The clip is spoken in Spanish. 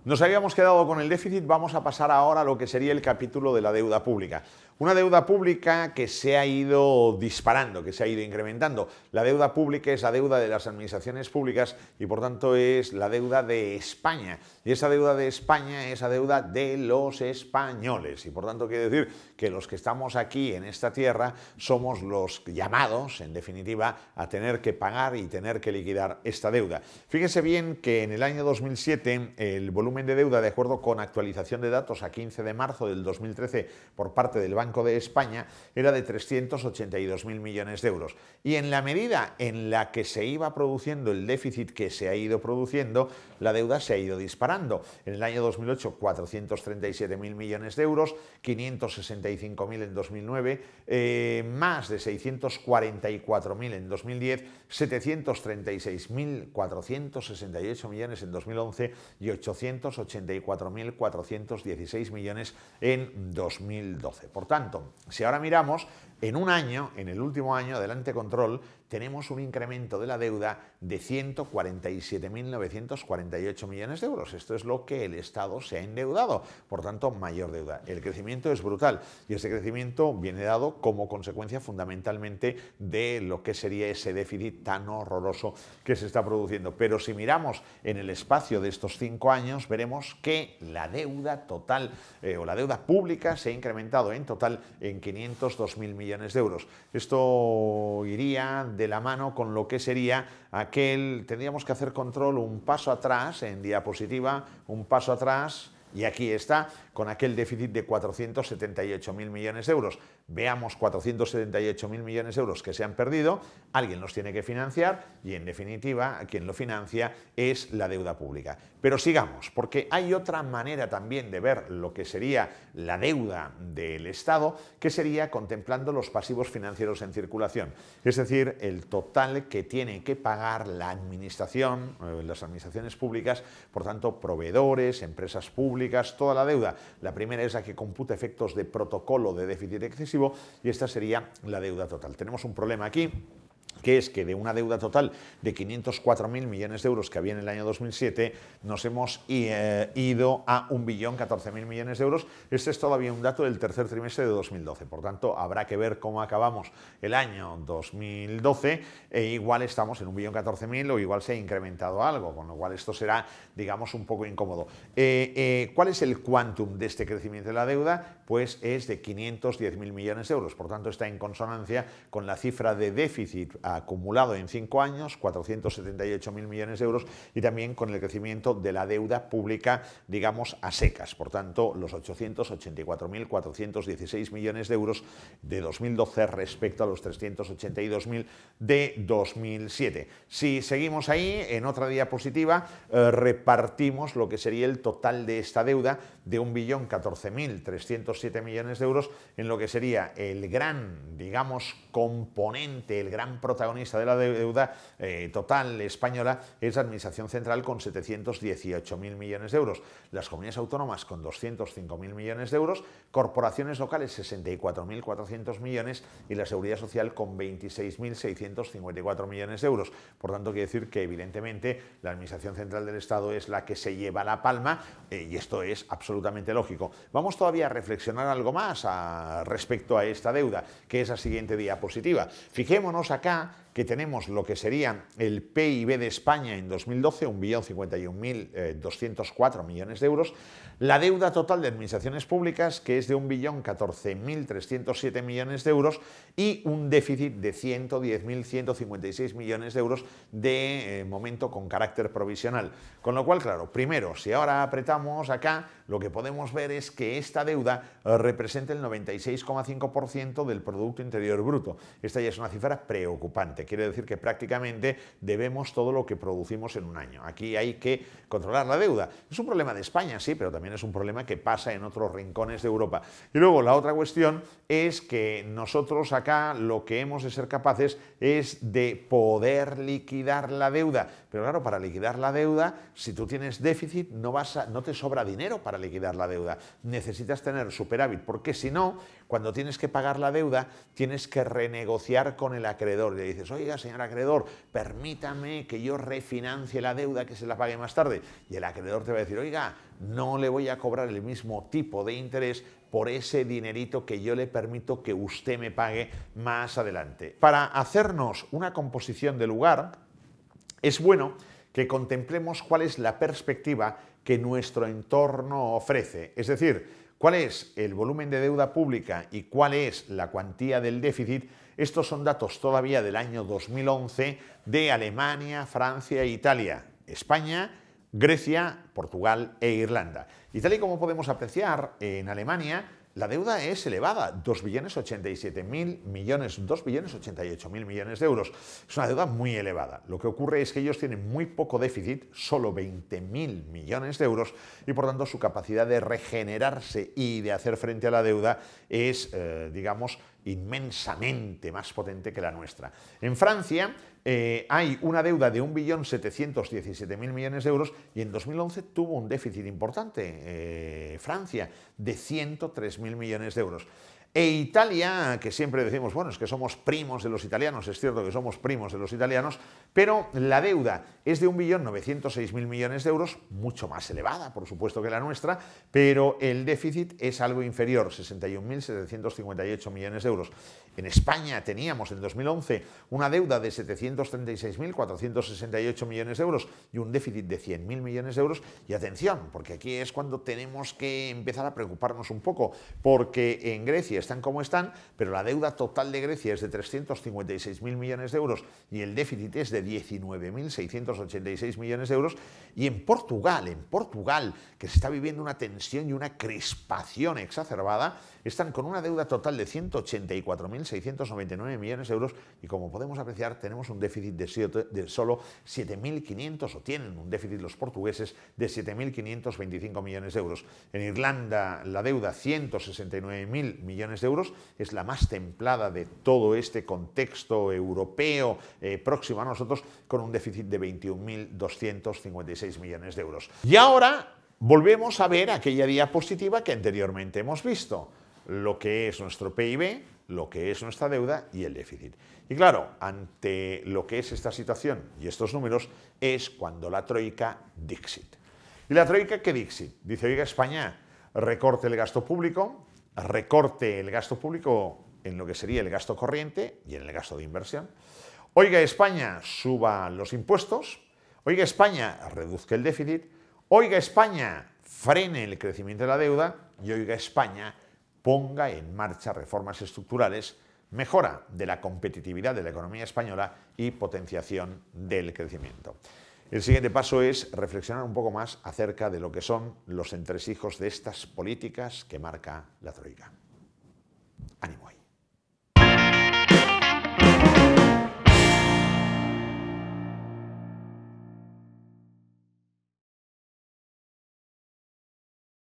Nos habíamos quedado con el déficit, vamos a pasar ahora a lo que sería el capítulo de la deuda pública. Una deuda pública que se ha ido disparando, que se ha ido incrementando. La deuda pública es la deuda de las administraciones públicas y por tanto es la deuda de España. Y esa deuda de España es la deuda de los españoles. Y por tanto quiere decir que los que estamos aquí en esta tierra somos los llamados, en definitiva, a tener que pagar y tener que liquidar esta deuda. Fíjese bien que en el año 2007 el volumen de deuda, de acuerdo con actualización de datos a 15 de marzo del 2013 por parte del Banco de España, era de 382.000 millones de euros. Y en la medida en la que se iba produciendo el déficit que se ha ido produciendo, la deuda se ha ido disparando. En el año 2008, 437.000 millones de euros, 565.000 en 2009, más de 644.000 en 2010, 736.468 millones en 2011 y 884.416 millones en 2012. Por tanto, si ahora miramos, en un año, en el último año, adelante control, tenemos un incremento de la deuda de 147.948 millones de euros. Esto es lo que el Estado se ha endeudado, por tanto, mayor deuda. El crecimiento es brutal y ese crecimiento viene dado como consecuencia fundamentalmente de lo que sería ese déficit tan horroroso que se está produciendo. Pero si miramos en el espacio de estos 5 años, veremos que la deuda total o la deuda pública se ha incrementado en total en 502.000 millones de euros. Esto iría de la mano con lo que sería tendríamos que hacer control un paso atrás en diapositiva, un paso atrás, y aquí está, con aquel déficit de 478.000 millones de euros. Veamos 478.000 millones de euros que se han perdido, alguien los tiene que financiar y en definitiva quien lo financia es la deuda pública. Pero sigamos, porque hay otra manera también de ver lo que sería la deuda del Estado, que sería contemplando los pasivos financieros en circulación, es decir, el total que tiene que pagar la administración, las administraciones públicas, por tanto, proveedores, empresas públicas, toda la deuda. La primera es la que computa efectos de protocolo de déficit excesivo y esta sería la deuda total. Tenemos un problema aquí, que es que de una deuda total de 504.000 millones de euros que había en el año 2007, nos hemos ido a 1.014.000 millones de euros. Este es todavía un dato del tercer trimestre de 2012, por tanto, habrá que ver cómo acabamos el año 2012, igual estamos en 1.014.000 o igual se ha incrementado algo, con lo cual esto será, digamos, un poco incómodo. ¿Cuál es el quantum de este crecimiento de la deuda? Pues es de 510.000 millones de euros, por tanto, está en consonancia con la cifra de déficit acumulado en 5 años, 478.000 millones de euros, y también con el crecimiento de la deuda pública, digamos, a secas. Por tanto, los 884.416 millones de euros de 2012 respecto a los 382.000 de 2007. Si seguimos ahí, en otra diapositiva, repartimos lo que sería el total de esta deuda de 1.014.307 millones de euros en lo que sería el gran, digamos, componente, el gran protagonista de la deuda total española es la Administración Central con 718.000 millones de euros, las comunidades autónomas con 205.000 millones de euros, corporaciones locales 64.400 millones y la Seguridad Social con 26.654 millones de euros. Por tanto, quiere decir que evidentemente la Administración Central del Estado es la que se lleva la palma y esto es absolutamente lógico. Vamos todavía a reflexionar algo más respecto a esta deuda, que es la siguiente diapositiva. Fijémonos acá que tenemos lo que sería el PIB de España en 2012, 1.051.204 millones de euros, la deuda total de administraciones públicas, que es de 1.014.307 millones de euros, y un déficit de 110.156 millones de euros de momento con carácter provisional. Con lo cual, claro, primero, si ahora apretamos acá, lo que podemos ver es que esta deuda representa el 96,5% del Producto Interior Bruto. Esta ya es una cifra preocupante. Quiere decir que prácticamente debemos todo lo que producimos en un año. Aquí hay que controlar la deuda. Es un problema de España, sí, pero también es un problema que pasa en otros rincones de Europa. Y luego la otra cuestión es que nosotros acá lo que hemos de ser capaces es de poder liquidar la deuda. Pero claro, para liquidar la deuda, si tú tienes déficit, no te sobra dinero para liquidar la deuda. Necesitas tener superávit, porque si no, cuando tienes que pagar la deuda, tienes que renegociar con el acreedor. Y le dices, pues oiga, señor acreedor, permítame que yo refinancie la deuda, que se la pague más tarde. Y el acreedor te va a decir, oiga, no le voy a cobrar el mismo tipo de interés por ese dinerito que yo le permito que usted me pague más adelante. Para hacernos una composición de lugar, es bueno que contemplemos cuál es la perspectiva que nuestro entorno ofrece. Es decir, cuál es el volumen de deuda pública y cuál es la cuantía del déficit. Estos son datos todavía del año 2011 de Alemania, Francia e Italia, España, Grecia, Portugal e Irlanda. Y tal y como podemos apreciar, en Alemania la deuda es elevada, 2.087.000 millones, 2.088.000 millones de euros. Es una deuda muy elevada. Lo que ocurre es que ellos tienen muy poco déficit, solo 20.000 millones de euros, y por tanto su capacidad de regenerarse y de hacer frente a la deuda es, digamos, inmensamente más potente que la nuestra. En Francia hay una deuda de 1.717.000 millones de euros y en 2011 tuvo un déficit importante, Francia, de 103.000 millones de euros. E Italia, que siempre decimos, bueno, es que somos primos de los italianos, es cierto que somos primos de los italianos, pero la deuda es de 1.906.000 millones de euros, mucho más elevada, por supuesto, que la nuestra, pero el déficit es algo inferior, 61.758 millones de euros. En España teníamos en 2011 una deuda de 736.468 millones de euros y un déficit de 100.000 millones de euros. Y atención, porque aquí es cuando tenemos que empezar a preocuparnos un poco, porque en Grecia están como están, pero la deuda total de Grecia es de 356.000 millones de euros y el déficit es de 19.686 millones de euros. Y en Portugal, que se está viviendo una tensión y una crispación exacerbada, están con una deuda total de 184.699 millones de euros y, como podemos apreciar, tenemos un déficit de solo 7.500, o tienen un déficit los portugueses de 7.525 millones de euros. En Irlanda la deuda 169.000 millones de euros, es la más templada de todo este contexto europeo próximo a nosotros, con un déficit de 21.256 millones de euros. Y ahora volvemos a ver aquella diapositiva que anteriormente hemos visto, lo que es nuestro PIB, lo que es nuestra deuda y el déficit. Y claro, ante lo que es esta situación y estos números es cuando la troika dixit. ¿Y la troika qué dixit? Dice, oiga, España, recorte el gasto público en lo que sería el gasto corriente y en el gasto de inversión. Oiga, España, suba los impuestos. Oiga, España, reduzca el déficit. Oiga, España, frene el crecimiento de la deuda. Y oiga, España, ponga en marcha reformas estructurales, mejora de la competitividad de la economía española y potenciación del crecimiento. El siguiente paso es reflexionar un poco más acerca de lo que son los entresijos de estas políticas que marca la troika.